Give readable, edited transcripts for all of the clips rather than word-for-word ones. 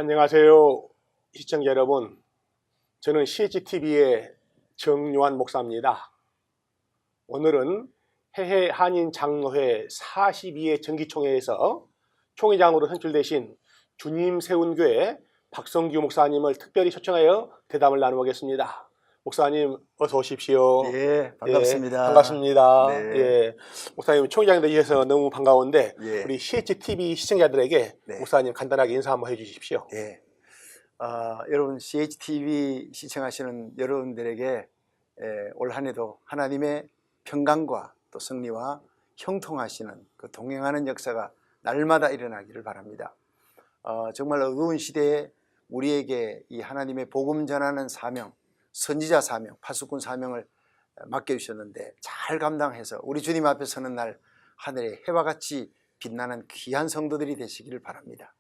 안녕하세요, 시청자 여러분. 저는 CHTV의 정요한 목사입니다. 오늘은 해해 한인 장로회 42회 정기총회에서 총회장으로 선출되신 주님 세운 교회 박성규 목사님을 특별히 초청하여 대담을 나누겠습니다. 목사님 어서 오십시오. 예, 반갑습니다. 예, 반갑습니다. 네. 예, 목사님 총회장 되셔서 너무 반가운데 예. 우리 CHTV 시청자들에게 네. 목사님 간단하게 인사 한번 해주십시오. 예. 여러분 CHTV 시청하시는 여러분들에게 올 한해도 하나님의 평강과 또 승리와 형통하시는 그 동행하는 역사가 날마다 일어나기를 바랍니다. 정말 어두운 시대에 우리에게 이 하나님의 복음 전하는 사명, 선지자 사명, 파수꾼 사명을 맡겨주셨는데 잘 감당해서 우리 주님 앞에 서는 날 하늘에 해와 같이 빛나는 귀한 성도들이 되시기를 바랍니다.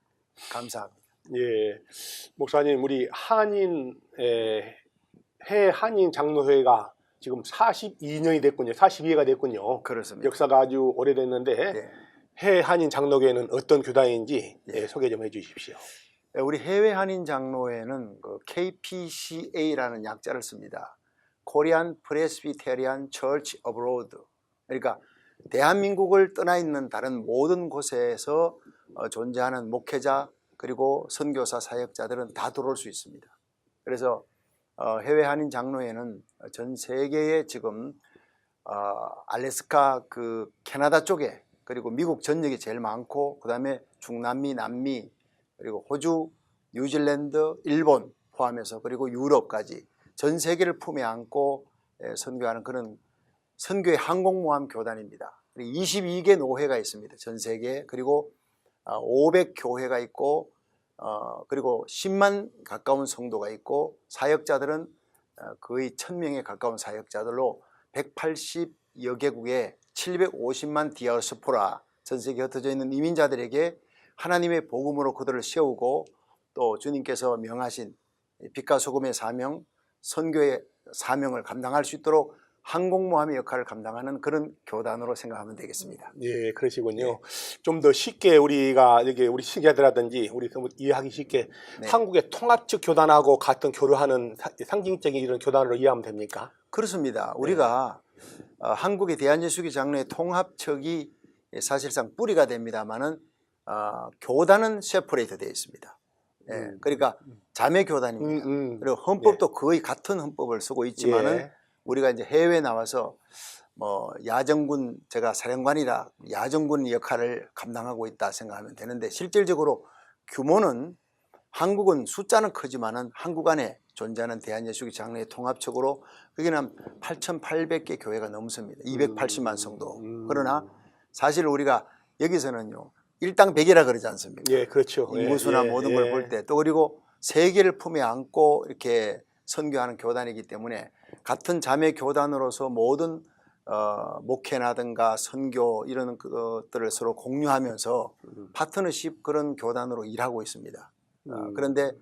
감사합니다. 예, 목사님 우리 해 한인 장로회가 지금 42년이 됐군요. 42회가 됐군요. 그렇습니다. 역사가 아주 오래됐는데 네. 해 한인 장로회는 어떤 교단인지 소개 좀 해주십시오. 우리 해외 한인 장로회는 그 KPCA라는 약자를 씁니다. Korean Presbyterian Church Abroad. 그러니까 대한민국을 떠나 있는 다른 모든 곳에서 존재하는 목회자 그리고 선교사 사역자들은 다 들어올 수 있습니다. 그래서 해외 한인 장로회는 전 세계에 지금 알래스카 그 캐나다 쪽에 그리고 미국 전역이 제일 많고 그 다음에 중남미, 남미 그리고 호주, 뉴질랜드, 일본 포함해서 그리고 유럽까지 전 세계를 품에 안고 선교하는 그런 선교의 항공모함 교단입니다. 22개 노회가 있습니다. 전 세계에. 그리고 500교회가 있고 그리고 10만 가까운 성도가 있고 사역자들은 거의 1000명에 가까운 사역자들로 180여 개국에 750만 디아스포라 전 세계에 흩어져 있는 이민자들에게 하나님의 복음으로 그들을 세우고 또 주님께서 명하신 빛과 소금의 사명, 선교의 사명을 감당할 수 있도록 항공모함의 역할을 감당하는 그런 교단으로 생각하면 되겠습니다. 예, 그러시군요. 네. 좀 더 쉽게 우리가 이게 우리 시청자들하든지 우리 이해하기 쉽게 네. 한국의 통합적 교단하고 같은 교류하는 상징적인 이런 교단으로 이해하면 됩니까? 그렇습니다. 우리가 한국의 대한예수교 장로회 통합척이 사실상 뿌리가 됩니다만은 교단은 세퍼레이트 되어 있습니다. 그러니까 자매 교단입니다. 그리고 헌법도 거의 같은 헌법을 쓰고 있지만은 우리가 이제 해외에 나와서 뭐 야정군 제가 사령관이라 야정군 역할을 감당하고 있다 생각하면 되는데 실질적으로 규모는 한국은 숫자는 크지만은 한국 안에 존재하는 대한예수교 장로회 통합적으로 거기는 8,800개 교회가 넘습니다. 280만 성도. 그러나 사실 우리가 여기서는요 일당 100이라 그러지 않습니까? 예, 그렇죠. 인구수나 모든 걸 볼 때 또 그리고 세계를 품에 안고 이렇게 선교하는 교단이기 때문에 같은 자매 교단으로서 모든 목회나든가 선교 이런 것들을 서로 공유하면서 파트너십 그런 교단으로 일하고 있습니다. 그런데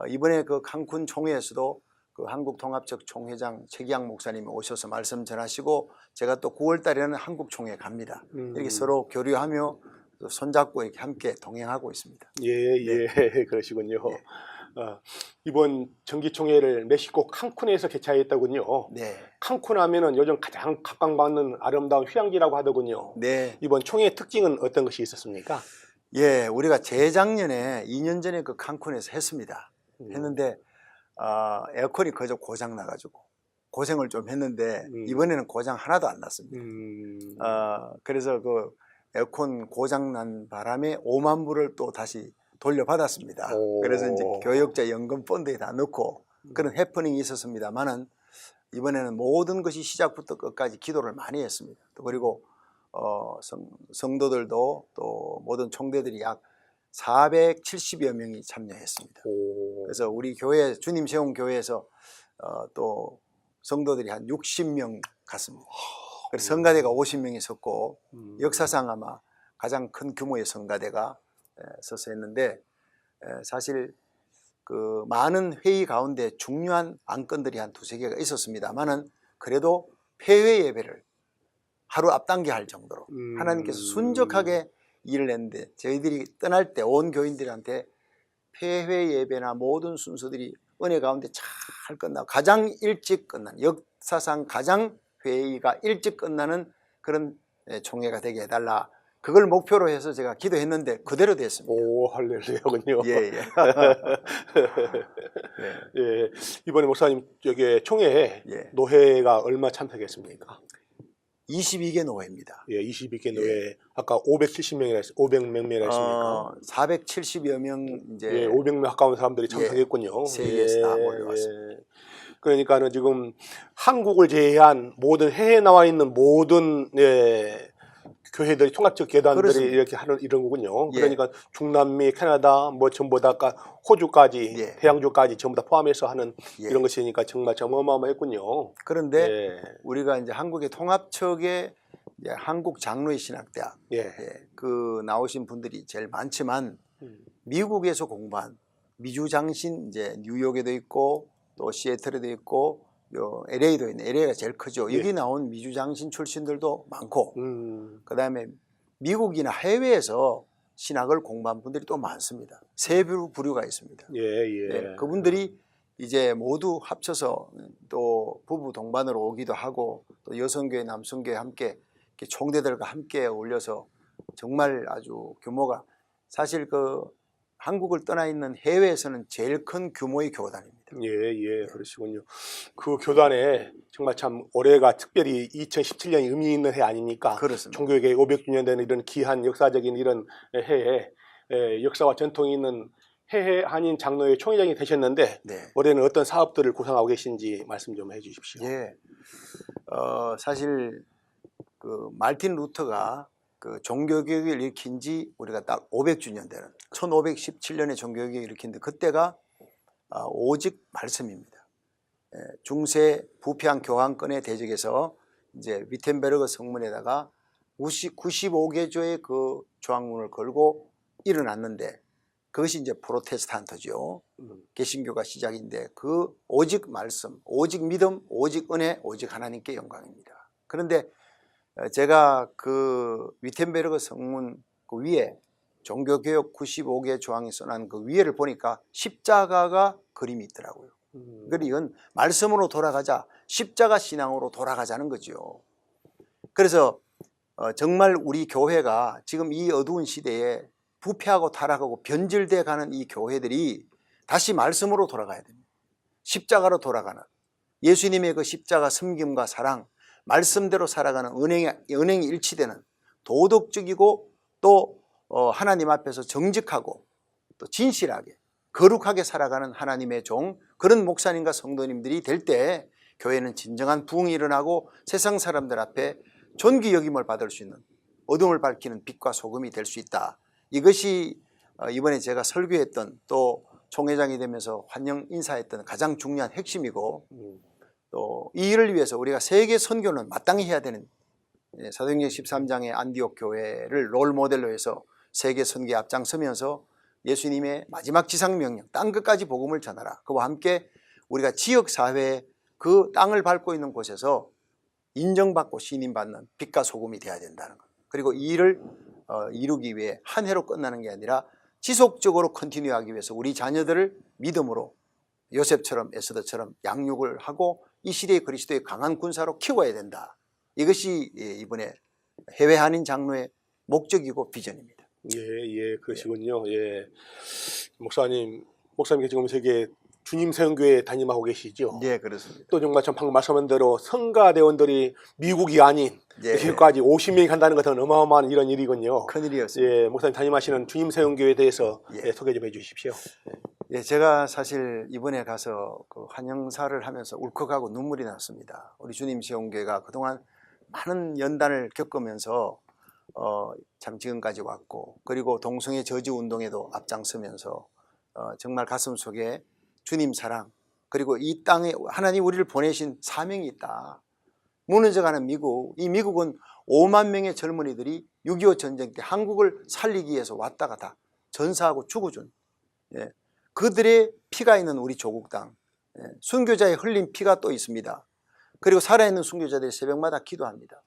이번에 그 칸쿤 총회에서도 그 한국통합적 총회장 최기양 목사님이 오셔서 말씀 전하시고 제가 또 9월 달에는 한국 총회 갑니다. 이렇게 서로 교류하며 손잡고 이렇게 함께 동행하고 있습니다. 예, 그러시군요. 이번 정기총회를 멕시코 칸쿤에서 개최했더군요. 네. 칸쿤 하면은 요즘 가장 각광받는 아름다운 휴양지라고 하더군요. 네. 이번 총회 특징은 어떤 것이 있었습니까? 예, 우리가 재작년에 2년 전에 그 칸쿤에서 했습니다. 했는데 에어컨이 그저 고장 나가지고 고생을 좀 했는데 이번에는 고장 하나도 안 났습니다. 그래서 그 에어컨 고장 난 바람에 5만 불을 또 다시 돌려받았습니다. 그래서 이제 교역자 연금 펀드에 다 넣고 그런 해프닝이 있었습니다만은 이번에는 모든 것이 시작부터 끝까지 기도를 많이 했습니다. 또 그리고 성도들도 또 모든 총대들이 약 470여 명이 참여했습니다. 그래서 우리 교회 주님 세운 교회에서 또 성도들이 한 60명 갔습니다. 그래서 성가대가 50명이 섰고 역사상 아마 가장 큰 규모의 성가대가 서서 했는데 사실 그 많은 회의 가운데 중요한 안건들이 한 2-3개가 있었습니다만은 그래도 폐회 예배를 하루 앞당겨 할 정도로 하나님께서 순적하게 일을 했는데 저희들이 떠날 때 온 교인들한테 폐회 예배나 모든 순서들이 은혜 가운데 잘 끝나고 가장 일찍 끝난, 역사상 가장 회의가 일찍 끝나는 그런 총회가 되게 해달라. 그걸 목표로 해서 제가 기도했는데 그대로 됐습니다. 오, 할렐루야군요. 예, 예. 예. 예, 이번에 목사님 여기 총회에 예. 노회가 얼마 참석했습니까? 22개 노회입니다. 예, 22개 노회. 아까 570명이라 500몇 명이라 했습니까? 470여 명 이제 예, 500명 가까운 사람들이 참석했군요. 세계에서 다 몰려왔습니다. 예. 그러니까는 지금 한국을 제외한 모든 해외에 나와 있는 모든 교회들이 통합적 교단들이 그렇습니다. 이렇게 하는 이런 거군요. 예. 그러니까 중남미, 캐나다, 뭐 전부 다 호주까지, 예. 대양주까지 전부 다 포함해서 하는 예. 이런 것이니까 정말 어마어마했군요. 그런데 예. 우리가 이제 한국의 통합척의 이제 한국 장로의 신학대학 예. 그 나오신 분들이 제일 많지만 음. 미국에서 공부한 미주장신 이제 뉴욕에도 있고 또 시애틀에도 있고 요 LA도 있네. LA가 제일 크죠. 예. 여기 나온 미주장신 출신들도 많고 그다음에 미국이나 해외에서 신학을 공부한 분들이 또 많습니다. 세 부류가 있습니다. 예, 예. 그분들이 이제 모두 합쳐서 또 부부 동반으로 오기도 하고 또 여성교회 남성교회 함께 이렇게 총대들과 함께 어울려서 정말 아주 규모가 사실 그 한국을 떠나 있는 해외에서는 제일 큰 규모의 교단입니다. 예, 예, 그러시군요. 그 교단에 정말 참 올해가 특별히 2017년이 의미 있는 해 아닙니까? 그렇습니다. 종교개혁 500주년 되는 이런 귀한 역사적인 이런 해에 역사와 전통이 있는 해외 한인 장로회 총회장이 되셨는데 네. 올해는 어떤 사업들을 구상하고 계신지 말씀 좀 해주십시오. 예. 사실 그 말틴 루터가 그 종교개혁을 일으킨 지 우리가 딱 500주년 되는 1517년에 종교개혁을 일으킨데 그때가 오직 말씀입니다. 중세 부패한 교황권의 대적에서 이제 위텐베르그 성문에다가 95개조의 그 조항문을 걸고 일어났는데 그것이 이제 프로테스탄트죠. 개신교가 시작인데 그 오직 말씀, 오직 믿음, 오직 은혜, 오직 하나님께 영광입니다. 그런데 제가 그 위텐베르그 성문 그 위에 종교개혁 95개 조항이 써난 그 위에를 보니까 십자가가 그림이 있더라고요. 그러니까 이건 말씀으로 돌아가자, 십자가 신앙으로 돌아가자는 거죠. 그래서 정말 우리 교회가 지금 이 어두운 시대에 부패하고 타락하고 변질돼 가는 이 교회들이 다시 말씀으로 돌아가야 됩니다. 십자가로 돌아가는 예수님의 그 십자가 섬김과 사랑, 말씀대로 살아가는 은행이 일치되는 도덕적이고 또 하나님 앞에서 정직하고 또 진실하게 거룩하게 살아가는 하나님의 종, 그런 목사님과 성도님들이 될 때 교회는 진정한 부흥이 일어나고 세상 사람들 앞에 존귀 여김을 받을 수 있는 어둠을 밝히는 빛과 소금이 될 수 있다. 이것이 이번에 제가 설교했던 또 총회장이 되면서 환영 인사했던 가장 중요한 핵심이고 또 이 일을 위해서 우리가 세계 선교는 마땅히 해야 되는 사도행전 13장의 안디옥 교회를 롤 모델로 해서 세계 선교에 앞장서면서 예수님의 마지막 지상명령 땅 끝까지 복음을 전하라. 그와 함께 우리가 지역사회에 그 땅을 밟고 있는 곳에서 인정받고 신임받는 빛과 소금이 되어야 된다는 것. 그리고 이 일을 이루기 위해 한 해로 끝나는 게 아니라 지속적으로 컨티뉴하기 위해서 우리 자녀들을 믿음으로 요셉처럼 에스더처럼 양육을 하고 이 시대의 그리스도의 강한 군사로 키워야 된다. 이것이 이번에 해외 한인 장로의 목적이고 비전입니다. 예, 그러시군요. 예. 목사님께 지금 세계 주님 세운교회 담임하고 계시죠? 네, 그렇습니다. 또 정말 전 방금 말씀한 대로 성가대원들이 미국이 아닌 예. 여기까지 50명이 간다는 것은 어마어마한 이런 일이군요. 큰일이었습니다. 예, 목사님 담임하시는 주님 세운교회에 대해서 예. 소개 좀 해주십시오. 예, 제가 사실 이번에 가서 그 환영사를 하면서 울컥하고 눈물이 났습니다. 우리 주님 세운교회가 그동안 많은 연단을 겪으면서 참 지금까지 왔고, 그리고 동성애 저지 운동에도 앞장서면서 정말 가슴 속에 주님 사랑, 그리고 이 땅에 하나님 우리를 보내신 사명이 있다. 무너져가는 미국, 이 미국은 5만 명의 젊은이들이 6.25 전쟁 때 한국을 살리기 위해서 왔다가 다 전사하고 죽어준, 예, 그들의 피가 있는 우리 조국 땅, 예, 순교자의 흘린 피가 또 있습니다. 그리고 살아있는 순교자들이 새벽마다 기도합니다.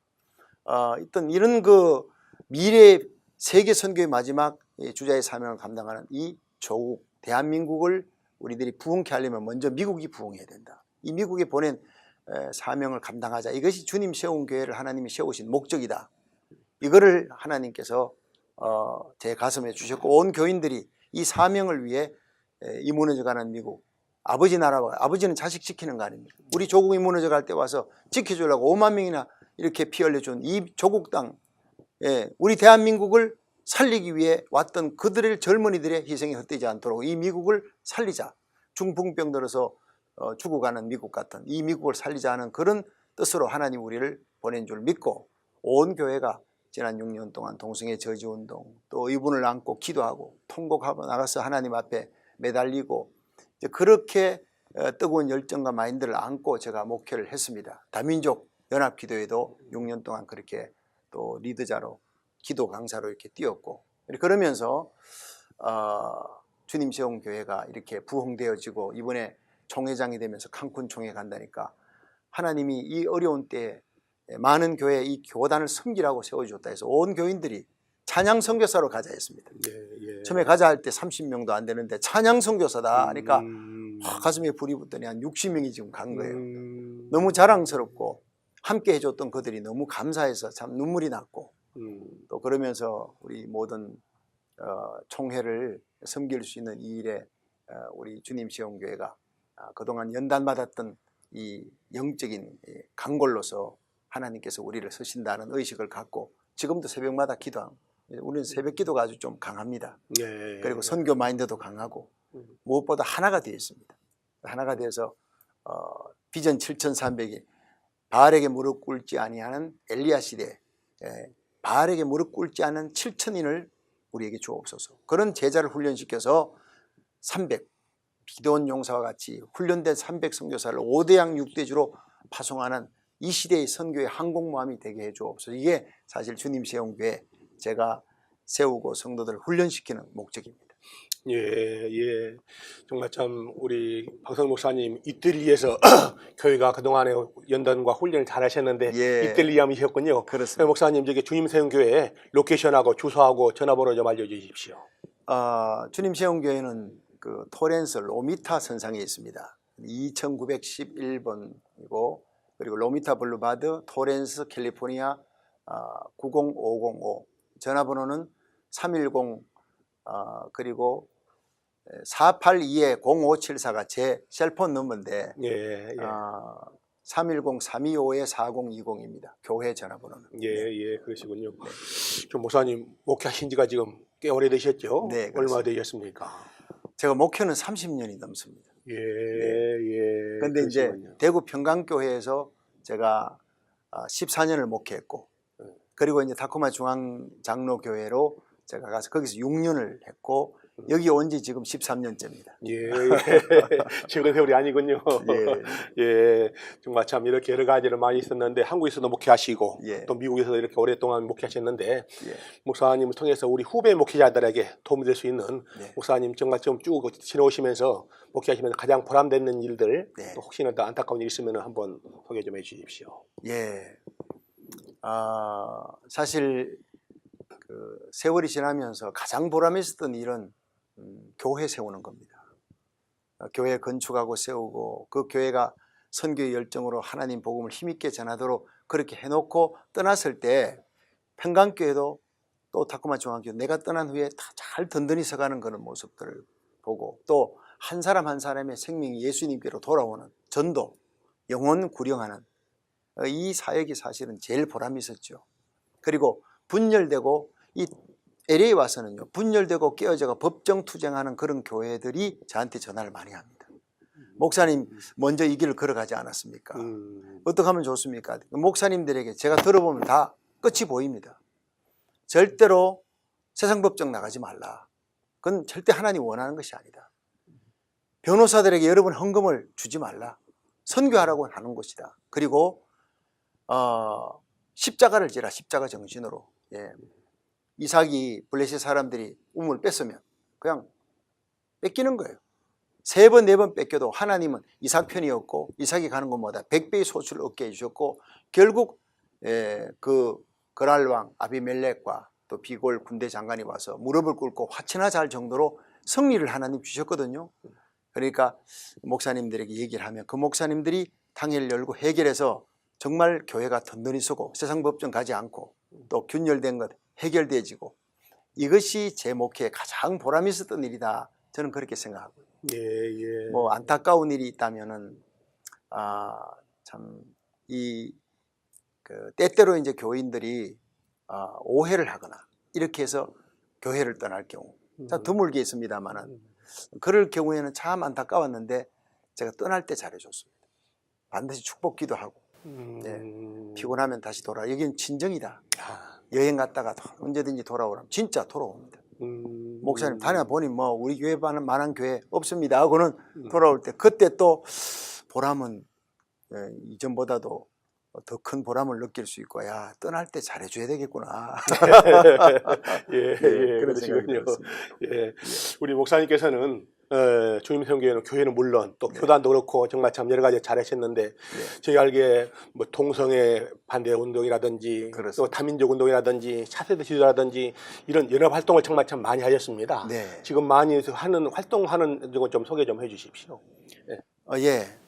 어떤 이런 그 미래 세계 선교의 마지막 주자의 사명을 감당하는 이 조국, 대한민국을 우리들이 부흥케 하려면 먼저 미국이 부흥해야 된다. 이 미국에 보낸 사명을 감당하자. 이것이 주님 세운 교회를 하나님이 세우신 목적이다. 이거를 하나님께서 제 가슴에 주셨고 온 교인들이 이 사명을 위해 이 무너져가는 미국, 아버지 나라와 아버지는 자식 지키는 거 아닙니까? 우리 조국이 무너져갈 때 와서 지켜주려고 5만 명이나 이렇게 피 흘려준 이 조국 땅, 우리 대한민국을 살리기 위해 왔던 그들의 젊은이들의 희생이 헛되지 않도록 이 미국을 살리자. 중풍병 들어서 죽어가는 미국 같은 이 미국을 살리자는 그런 뜻으로 하나님 우리를 보낸 줄 믿고 온 교회가 지난 6년 동안 동성애 저지운동 또 이분을 안고 기도하고 통곡하고 나가서 하나님 앞에 매달리고 이제 그렇게 뜨거운 열정과 마인드를 안고 제가 목회를 했습니다. 다민족 연합기도회도 6년 동안 그렇게 또 리더자로 기도 강사로 이렇게 뛰었고 그러면서 주님 세운 교회가 이렇게 부흥되어지고 이번에 총회장이 되면서 칸쿤 총회 간다니까 하나님이 이 어려운 때에 많은 교회에 이 교단을 섬기라고 세워주셨다 해서 온 교인들이 찬양 선교사로 가자 했습니다. 처음에 가자 할 때 30명도 안 되는데 찬양 선교사다 하니까 가슴에 불이 붙더니 한 60명이 지금 간 거예요. 너무 자랑스럽고 함께 해줬던 그들이 너무 감사해서 참 눈물이 났고 또 그러면서 우리 모든 총회를 섬길 수 있는 이 일에 우리 주님 시온교회가 그동안 연단받았던 이 영적인 강골로서 하나님께서 우리를 쓰신다는 의식을 갖고 지금도 새벽마다 기도하고 우리는 새벽 기도가 아주 좀 강합니다. 그리고 선교 마인드도 강하고 무엇보다 하나가 되어 있습니다. 하나가 되어서 비전 7,300이 바알에게 무릎 꿇지 아니하는 엘리야 시대 바알에게 무릎 꿇지 않은 7,000인을 우리에게 주옵소서. 그런 제자를 훈련시켜서 300 기도원 용사와 같이 훈련된 300 선교사를 5대양 6대주로 파송하는 이 시대의 선교의 항공모함이 되게 해주옵소서. 이게 사실 주님 세운 교회 제가 세우고 성도들을 훈련시키는 목적입니다. 예. 정말 참 우리 박성 목사님 이탈리아에서 교회가 그동안에 연단과 훈련을 잘 하셨는데 이탈리아이셨군요. 그렇습니다. 목사님 저기 주님 세운 교회 로케이션하고 주소하고 전화번호 좀 알려주십시오. 주님 세운 교회는 그 토렌스 로미타 선상에 있습니다. 2911번이고 그리고 로미타 블루바드 토렌스 캘리포니아 90505 전화번호는 310 그리고 482-0574가 제 셀폰 넘버인데 310-325-4020입니다. 교회 전화번호는. 그러시군요. 좀 목사님 목회하신 지가 지금 꽤 오래되셨죠? 네, 얼마 되셨습니까? 제가 목회는 30년이 넘습니다. 그런데 이제 대구 평강교회에서 제가 14년을 목회했고 그리고 이제 다코마 중앙장로교회로 제가 가서 거기서 6년을 했고 여기 온 지 지금 13년째입니다. 최근 세월이 아니군요. 정말 참 이렇게 여러 가지를 많이 있었는데 한국에서도 목회하시고 또 미국에서도 이렇게 오랫동안 목회하셨는데 목사님을 통해서 우리 후배 목회자들에게 도움이 될 수 있는 목사님 정말 좀 쭉 지내오시면서 목회하시면서 가장 보람되는 일들 또 혹시나 더 안타까운 일 있으면 한번 소개 좀 해주십시오. 사실 그 세월이 지나면서 가장 보람 있었던 일은 교회 세우는 겁니다. 교회 건축하고 세우고 그 교회가 선교의 열정으로 하나님 복음을 힘있게 전하도록 그렇게 해놓고 떠났을 때 평강교회도 또 다코마 중앙교회 내가 떠난 후에 다 잘 든든히 서가는 그런 모습들을 보고 또 한 사람 한 사람의 생명이 예수님께로 돌아오는 전도, 영혼 구령하는 이 사역이 사실은 제일 보람이 있었죠. 그리고 분열되고 이 LA 와서는요 분열되고 깨어져가 법정투쟁하는 그런 교회들이 저한테 전화를 많이 합니다. 목사님 먼저 이 길을 걸어가지 않았습니까? 어떻게 하면 좋습니까? 목사님들에게 제가 들어보면 다 끝이 보입니다. 절대로 세상법정 나가지 말라. 그건 절대 하나님 원하는 것이 아니다. 변호사들에게 여러분 헌금을 주지 말라. 선교하라고 하는 것이다. 그리고 십자가를 지라. 십자가 정신으로. 이삭이 블레셋 사람들이 우물 뺐으면 그냥 뺏기는 거예요. 3번 4번 뺏겨도 하나님은 이삭 편이었고 이삭이 가는 것보다 100배의 소출을 얻게 해주셨고 결국 그 그랄왕 아비멜렉과 또 비골 군대 장관이 와서 무릎을 꿇고 화친하자 할 정도로 승리를 하나님 주셨거든요. 그러니까 목사님들에게 얘기를 하면 그 목사님들이 당회를 열고 해결해서 정말 교회가 든든히 서고 세상 법정 가지 않고 또 균열된 것 해결되어지고 이것이 제 목회에 가장 보람 있었던 일이다. 저는 그렇게 생각하고요. 예. 뭐 안타까운 일이 있다면은 참 때때로 이제 교인들이 오해를 하거나 이렇게 해서 교회를 떠날 경우 드물게 있습니다만은 그럴 경우에는 참 안타까웠는데 제가 떠날 때 잘해줬습니다. 반드시 축복기도 하고 피곤하면 다시 돌아. 여기는 친정이다. 여행 갔다가 언제든지 돌아오라면 진짜 돌아옵니다. 목사님 다녀보니 뭐 우리 교회 만한 교회 없습니다 하고는 돌아올 때 그때 또 보람은 이전보다도 더 큰 보람을 느낄 수 있고 야 떠날 때 잘해줘야 되겠구나. 그런 생각이 들었습니다. 우리 목사님께서는 주님 성교회는 교회는 물론 또 교단도 그렇고 정말 참 여러 가지 잘하셨는데 저희 알기에 뭐 동성애 반대 운동이라든지 또 다민족 운동이라든지 차세대 지도라든지 이런 연합 활동을 정말 참 많이 하셨습니다. 지금 많이 하는 활동하는 거 좀 소개 좀 해주십시오.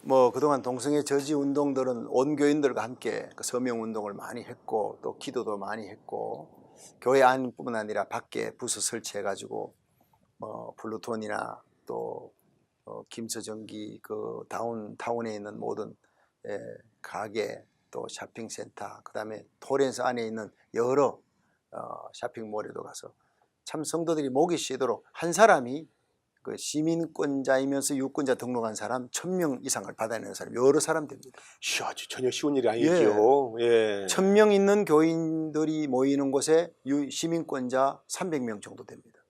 뭐 그동안 동성애 저지 운동들은 온 교인들과 함께 그 서명 운동을 많이 했고 또 기도도 많이 했고 교회 안뿐만 아니라 밖에 부서 설치해가지고 뭐 플루톤이나 또 김서정기 그 다운타운에 있는 모든 가게 또 쇼핑센터 그다음에 토렌스 안에 있는 여러 쇼핑몰에도 가서 참 성도들이 목이 쉬도록 한 사람이 그 시민권자이면서 유권자 등록한 사람 1000명 이상을 받아내는 사람 여러 사람 됩니다. 전혀 쉬운 일이 아니죠. 1000명 있는 교인들이 모이는 곳에 시민권자 300명 정도 됩니다.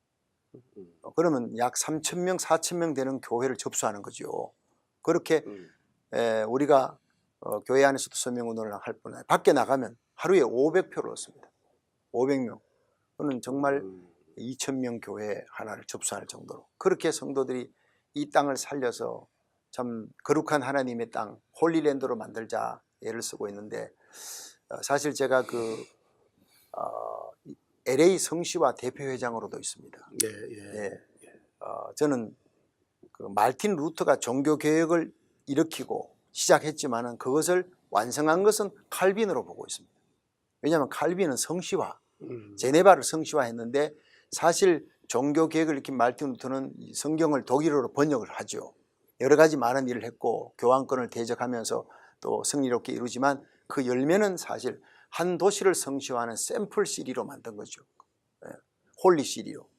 그러면 약 3000명, 4000명 되는 교회를 접수하는 거죠. 그렇게 우리가 교회 안에서도 서명운동을 할 뿐 아니라 밖에 나가면 하루에 500표를 얻습니다. 500명. 그는 정말 2000명 교회 하나를 접수할 정도로 그렇게 성도들이 이 땅을 살려서 참 거룩한 하나님의 땅 홀리랜드로 만들자 애를 쓰고 있는데 사실 제가 LA 성시와 대표회장으로도 있습니다. 저는 그 말틴 루터가 종교개혁을 일으키고 시작했지만은 그것을 완성한 것은 칼빈으로 보고 있습니다. 왜냐하면 칼빈은 성시화, 제네바를 성시화했는데 사실 종교개혁을 일으킨 말틴 루터는 성경을 독일어로 번역을 하죠. 여러 가지 많은 일을 했고 교황권을 대적하면서 또 승리롭게 이루지만 그 열매는 사실 한 도시를 성시화하는 샘플 시리로 만든 거죠. 홀리 시리로.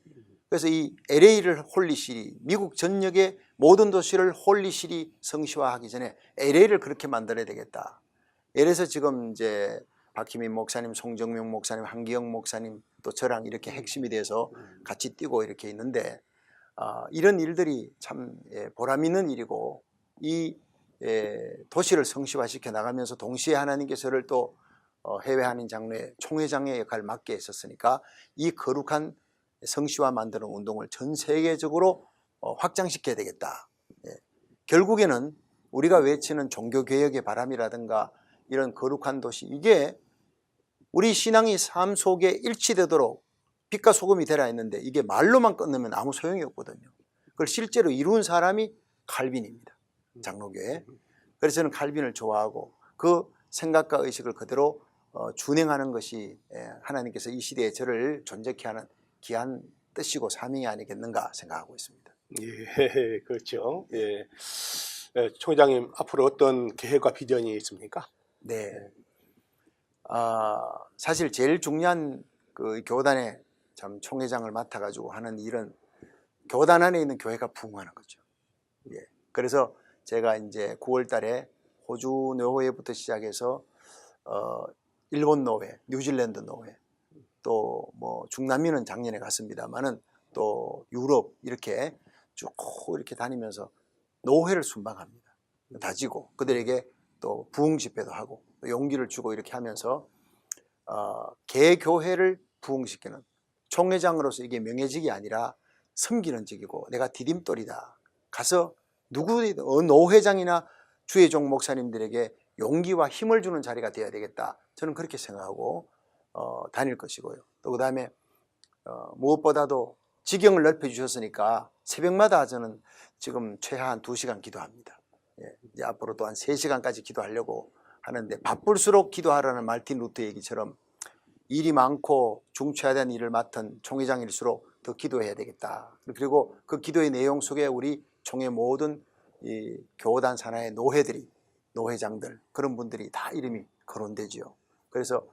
그래서 이 LA를 홀리 시리, 미국 전역의 모든 도시를 홀리 시리 성시화하기 전에 LA를 그렇게 만들어야 되겠다. 이래서 지금 이제 박희민 목사님, 송정명 목사님, 한기영 목사님 또 저랑 이렇게 핵심이 돼서 같이 뛰고 이렇게 있는데 이런 일들이 참 보람 있는 일이고 이 도시를 성시화시켜 나가면서 동시에 하나님께서 저를 또 해외 한인 장로회 총회장의 역할을 맡게 했었으니까 이 거룩한 성시화 만드는 운동을 전 세계적으로 확장시켜야 되겠다. 결국에는 우리가 외치는 종교개혁의 바람이라든가 이런 거룩한 도시 이게 우리 신앙이 삶 속에 일치되도록 빛과 소금이 되라 했는데 이게 말로만 끝내면 아무 소용이 없거든요. 그걸 실제로 이룬 사람이 칼빈입니다. 장로교회. 그래서 저는 칼빈을 좋아하고 그 생각과 의식을 그대로 준행하는 것이 하나님께서 이 시대에 저를 존재케 하는 귀한 뜻이고 사명이 아니겠는가 생각하고 있습니다. 그렇죠. 총회장님 앞으로 어떤 계획과 비전이 있습니까? 사실 제일 중요한 그 교단의 참 총회장을 맡아가지고 하는 일은 교단 안에 있는 교회가 부흥하는 거죠. 그래서 제가 이제 9월달에 호주 노회부터 시작해서 일본 노회, 뉴질랜드 노회, 또 뭐 중남미는 작년에 갔습니다만은 또 유럽 이렇게 쭉 이렇게 다니면서 노회를 순방합니다. 다지고 그들에게 또 부흥 집회도 하고 또 용기를 주고 이렇게 하면서 개교회를 부흥시키는 총회장으로서 이게 명예직이 아니라 섬기는 직이고 내가 디딤돌이다. 가서 누구든 노회장이나 주의종 목사님들에게 용기와 힘을 주는 자리가 되어야 되겠다. 저는 그렇게 생각하고 다닐 것이고요. 또 그 다음에 무엇보다도 지경을 넓혀주셨으니까 새벽마다 저는 지금 최하한 2시간 기도합니다. 이제 앞으로 또한 3시간까지 기도하려고 하는데, 바쁠수록 기도하라는 말틴 루터 얘기처럼 일이 많고 중추하된 일을 맡은 총회장일수록 더 기도해야 되겠다. 그리고 그 기도의 내용 속에 우리 총회 모든 이 교단 산하의 노회들이, 노회장들, 그런 분들이 다 이름이 거론되지요. 그래서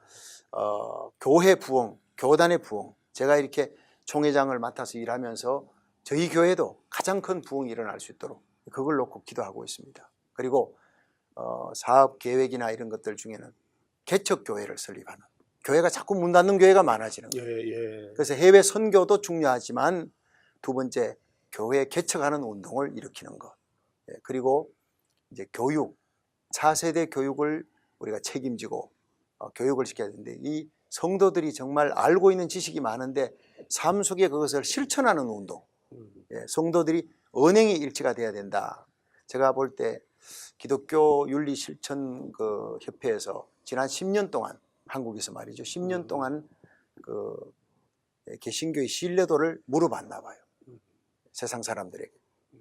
교회 부흥, 교단의 부흥, 제가 이렇게 총회장을 맡아서 일하면서 저희 교회도 가장 큰 부흥이 일어날 수 있도록 그걸 놓고 기도하고 있습니다. 그리고 사업 계획이나 이런 것들 중에는 개척교회를 설립하는, 교회가 자꾸 문 닫는 교회가 많아지는 거예요. 그래서 해외 선교도 중요하지만 두 번째, 교회 개척하는 운동을 일으키는 것. 그리고 이제 교육, 차세대 교육을 우리가 책임지고 교육을 시켜야 되는데, 이 성도들이 정말 알고 있는 지식이 많은데 삶 속에 그것을 실천하는 운동. 성도들이 언행이 일치가 돼야 된다. 제가 볼 때 기독교 윤리 실천 그 협회에서 지난 10년 동안, 한국에서 말이죠, 10년 동안 그 개신교의 신뢰도를 물어봤나 봐요. 세상 사람들에게.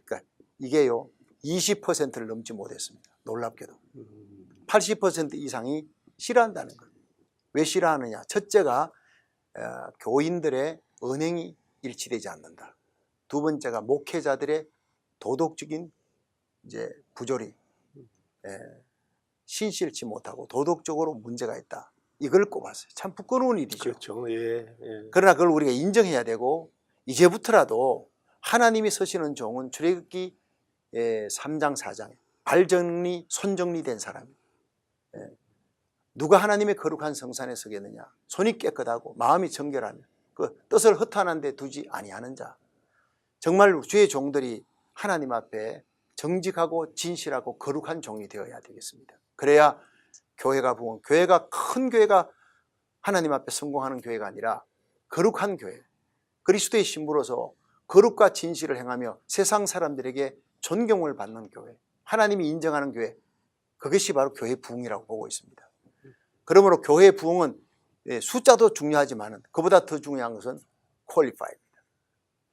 그러니까 이게요, 20%를 넘지 못했습니다. 놀랍게도 80% 이상이 싫어한다는 거예요. 왜 싫어하느냐? 첫째가 교인들의 언행이 일치되지 않는다. 두 번째가 목회자들의 도덕적인 이제 부조리, 신실치 못하고 도덕적으로 문제가 있다. 이걸 꼽았어요. 참 부끄러운 일이죠. 그렇죠. 예. 그러나 그걸 우리가 인정해야 되고, 이제부터라도 하나님이 서시는 종은 출애굽기 3장 4장에 발정리 손정리된 사람이에요. 누가 하나님의 거룩한 성산에 서겠느냐? 손이 깨끗하고 마음이 정결하며 그 뜻을 허탄한 데 두지 아니하는 자. 정말 주의 종들이 하나님 앞에 정직하고 진실하고 거룩한 종이 되어야 되겠습니다. 그래야 교회가 부흥, 교회가 큰 교회가 하나님 앞에 성공하는 교회가 아니라 거룩한 교회, 그리스도의 신부로서 거룩과 진실을 행하며 세상 사람들에게 존경을 받는 교회, 하나님이 인정하는 교회, 그것이 바로 교회 부흥이라고 보고 있습니다. 그러므로 교회 부흥은 숫자도 중요하지만 그보다 더 중요한 것은 퀄리파이입니다.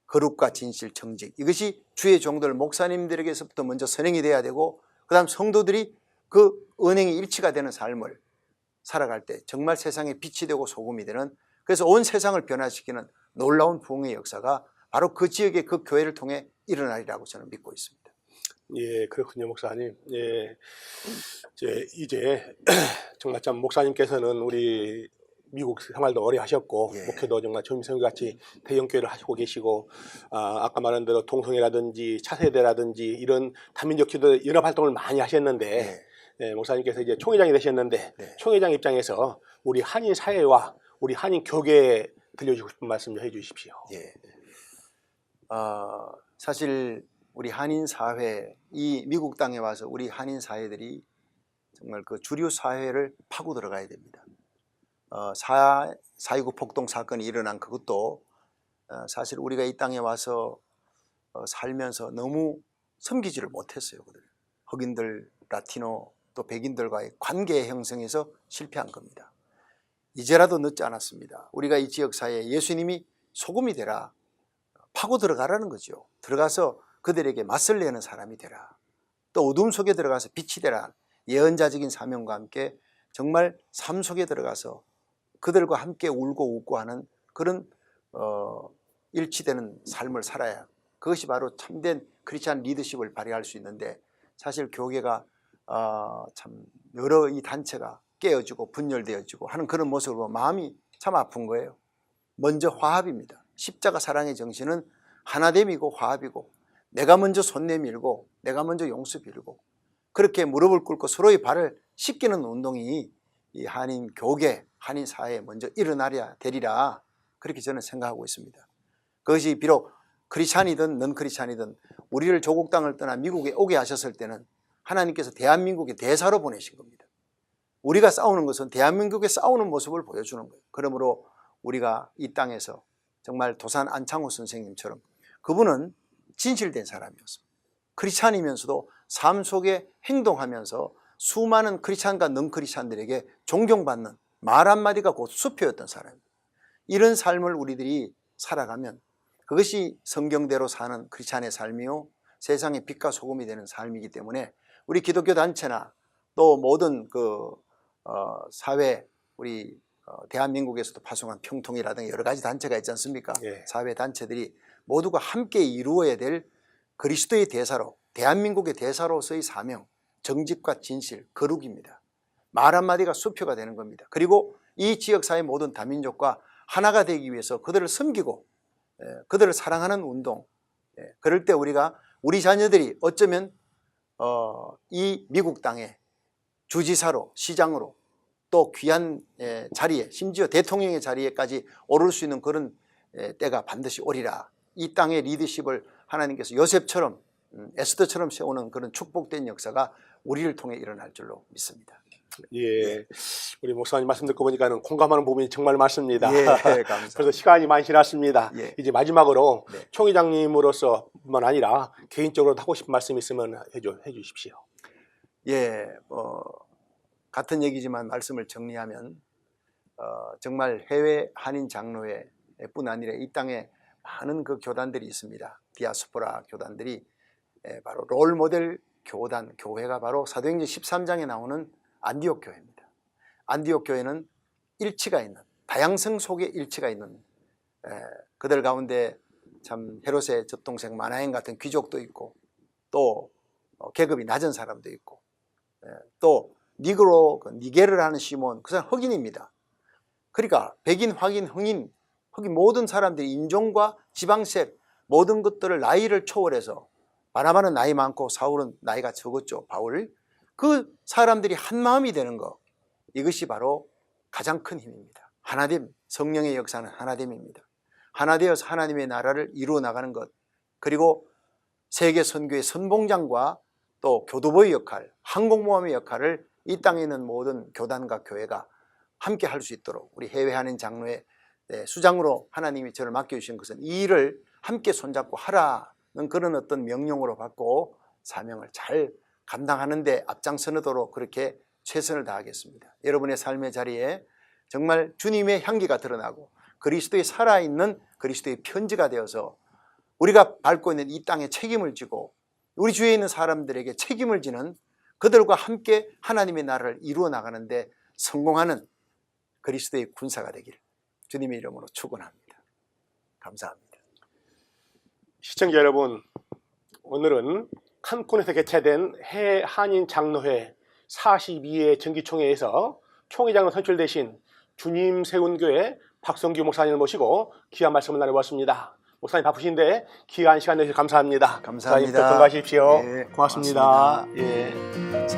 거룩과 진실, 정직, 이것이 주의 종들 목사님들에게서부터 먼저 선행이 돼야 되고, 그 다음 성도들이 그 언행이 일치가 되는 삶을 살아갈 때 정말 세상에 빛이 되고 소금이 되는, 그래서 온 세상을 변화시키는 놀라운 부흥의 역사가 바로 그 지역의 그 교회를 통해 일어나리라고 저는 믿고 있습니다. 예, 그렇군요, 목사님. 예, 이제 정말 참 목사님께서는 우리 미국 생활도 오래 하셨고, 목회도 정말 전임성교 같이 대형 교회를 하시고 계시고, 아까 말한 대로 동성애라든지 차세대라든지 이런 다민족 기도 연합 활동을 많이 하셨는데, 목사님께서 이제 총회장이 되셨는데, 총회장 입장에서 우리 한인 사회와 우리 한인 교계에 들려주고 싶은 말씀 좀 해주십시오. 사실 우리 한인 사회, 이 미국 땅에 와서 우리 한인 사회들이 정말 그 주류 사회를 파고 들어가야 됩니다. 4.29 폭동 사건이 일어난 그것도 사실 우리가 이 땅에 와서 살면서 너무 섬기지를 못했어요. 흑인들, 라티노 또 백인들과의 관계 형성에서 실패한 겁니다. 이제라도 늦지 않았습니다. 우리가 이 지역 사회에 예수님이 소금이 되라, 파고 들어가라는 거죠. 들어가서 그들에게 맞설 내는 사람이 되라. 또 어둠 속에 들어가서 빛이 되라. 예언자적인 사명과 함께 정말 삶 속에 들어가서 그들과 함께 울고 웃고 하는 그런 일치되는 삶을 살아야, 그것이 바로 참된 크리스찬 리더십을 발휘할 수 있는데, 사실 교계가 참 여러 이 단체가 깨어지고 분열되어지고 하는 그런 모습을 보면 마음이 참 아픈 거예요. 먼저 화합입니다. 십자가 사랑의 정신은 하나됨이고 화합이고, 내가 먼저 손 내밀고 내가 먼저 용서 빌고 그렇게 무릎을 꿇고 서로의 발을 씻기는 운동이 이 한인 교계, 한인 사회에 먼저 일어나야 되리라, 그렇게 저는 생각하고 있습니다. 그것이 비록 크리스찬이든 넌 크리스찬이든 우리를 조국 땅을 떠나 미국에 오게 하셨을 때는 하나님께서 대한민국의 대사로 보내신 겁니다. 우리가 싸우는 것은 대한민국에 싸우는 모습을 보여주는 거예요. 그러므로 우리가 이 땅에서 정말 도산 안창호 선생님처럼, 그분은 진실된 사람이었습니다. 크리스찬이면서도 삶 속에 행동하면서 수많은 크리스찬과 넌 크리스찬들에게 존경받는 말 한마디가 곧 수표였던 사람입니다. 이런 삶을 우리들이 살아가면 그것이 성경대로 사는 크리스찬의 삶이요 세상의 빛과 소금이 되는 삶이기 때문에 우리 기독교 단체나 또 모든 사회 우리 대한민국에서도 파송한 평통이라든가 여러 가지 단체가 있지 않습니까? 예. 사회 단체들이 모두가 함께 이루어야 될 그리스도의 대사로 대한민국의 대사로서의 사명, 정직과 진실, 거룩입니다. 말 한마디가 수표가 되는 겁니다. 그리고 이 지역사회 모든 다민족과 하나가 되기 위해서 그들을 섬기고 그들을 사랑하는 운동, 그럴 때 우리 자녀들이 어쩌면 이 미국 땅에 주지사로 시장으로 또 귀한 자리에 심지어 대통령의 자리에까지 오를 수 있는 그런 때가 반드시 오리라. 이 땅의 리더십을 하나님께서 요셉처럼 에스더처럼 세우는 그런 축복된 역사가 우리를 통해 일어날 줄로 믿습니다. 예, 우리 목사님 말씀 듣고 보니까는 공감하는 부분이 정말 많습니다. 예, 감사합니다. 그래서 시간이 많이 지났습니다. 예. 이제 마지막으로 네. 총회장님으로서뿐만 아니라 개인적으로 하고 싶은 말씀 있으면 해주십시오. 예, 같은 얘기지만 말씀을 정리하면 정말 해외 한인 장로회뿐 아니라 이 땅에 많은 그 교단들이 있습니다. 디아스포라 교단들이 바로 롤 모델 교단, 교회가 바로 사도행전 13장에 나오는 안디옥 교회입니다. 안디옥 교회는 일치가 있는, 다양성 속에 일치가 있는 그들 가운데 참 헤롯의 젖동생 마나행 같은 귀족도 있고 또 계급이 낮은 사람도 있고 또 니게를 하는 시몬, 그 사람 흑인입니다. 그러니까 백인, 확인, 흑인 모든 사람들이 인종과 지방색 모든 것들을 나이를 초월해서 바나바는 나이 많고 사울은 나이가 적었죠. 바울. 그 사람들이 한 마음이 되는 것, 이것이 바로 가장 큰 힘입니다. 하나됨, 성령의 역사는 하나됨입니다. 하나 되어서 하나님의 나라를 이루어 나가는 것, 그리고 세계 선교의 선봉장과 또 교도보의 역할, 항공모함의 역할을 이 땅에 있는 모든 교단과 교회가 함께 할 수 있도록 우리 해외 한인 장로회 수장으로 하나님이 저를 맡겨주신 것은 이 일을 함께 손잡고 하라는 그런 어떤 명령으로 받고 사명을 잘 감당하는 데 앞장서도록 그렇게 최선을 다하겠습니다. 여러분의 삶의 자리에 정말 주님의 향기가 드러나고 그리스도의 살아있는 그리스도의 편지가 되어서 우리가 밟고 있는 이 땅에 책임을 지고 우리 주위에 있는 사람들에게 책임을 지는 그들과 함께 하나님의 나라를 이루어 나가는데 성공하는 그리스도의 군사가 되기를 주님의 이름으로 축원합니다. 감사합니다. 시청자 여러분, 오늘은 칸쿤에서 개최된 해외 한인 장로회 42회 정기총회에서 총회장으로 선출되신 주님 세운 교회 박성규 목사님을 모시고 귀한 말씀을 나눠보았습니다. 목사님 바쁘신데 귀한 시간 내주셔서 감사합니다. 감사합니다. 목사님 건강하십시오. 네, 고맙습니다. 고맙습니다. 예.